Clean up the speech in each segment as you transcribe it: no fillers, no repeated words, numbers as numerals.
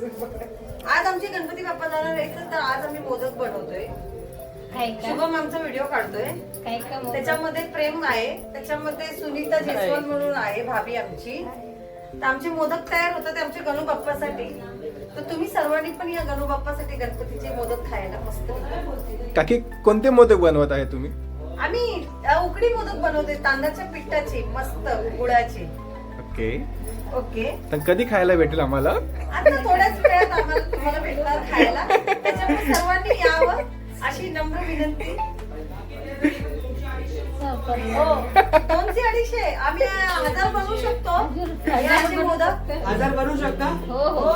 आज आमचे गणपती बाप्पा जाणार आहेत तर आज आम्ही मोदक बनवतोय. शुभम आमचा व्हिडिओ काढतोय. त्याच्यामध्ये प्रेम आहे, त्याच्यामध्ये सुनीता जयस्वाल म्हणून आहे भाभी आमची. तर आमचे मोदक तयार होतात ते आमच्या गणू बाप्पासाठी. तर तुम्ही सर्वांनी पण या गणू बाप्पासाठी गणपतीचे मोदक खायला मस्त. काकी कोणते मोदक बनवत आहे तुम्ही? आम्ही उकडी मोदक बनवतोय तांदळाच्या पिठाचे मस्त गुळाचे. Okay okay. तर कधी खायला भेटेल आम्हाला? आता थोड्याच वेळात आम्हाला तुम्हाला भेटणार खायला. त्याच्यामुळे सर्वांनी यावं अशी नम्र विनंती. हो 200-250 आम्ही 1000 बनवू शकतो. हे असे मोदक 1000 बनवू शकता? हो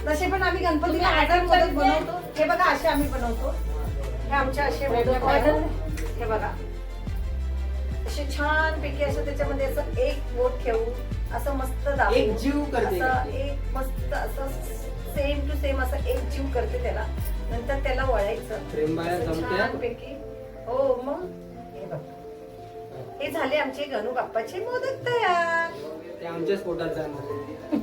तसे पण आम्ही गणपतीला 1000 मोदक बनवतो. हे बघा असे आम्ही बनवतो. हे आमचे असे मोदक आहेत. हे बघा असे छान पैकी असं त्याच्यामध्ये असं एक बोट ठेवून असं मस्त दाबून एक जीव करते. असं एक मस्त असं सेम टू सेम असं एक जीव करते त्याला. नंतर त्याला वळायचं प्रेमबाया जमते. छानपैकी. हो मग हे बघा हे झाले आमचे गणू बाप्पाचे मोदक तयार. ते आमच्याच पोटात जाणार.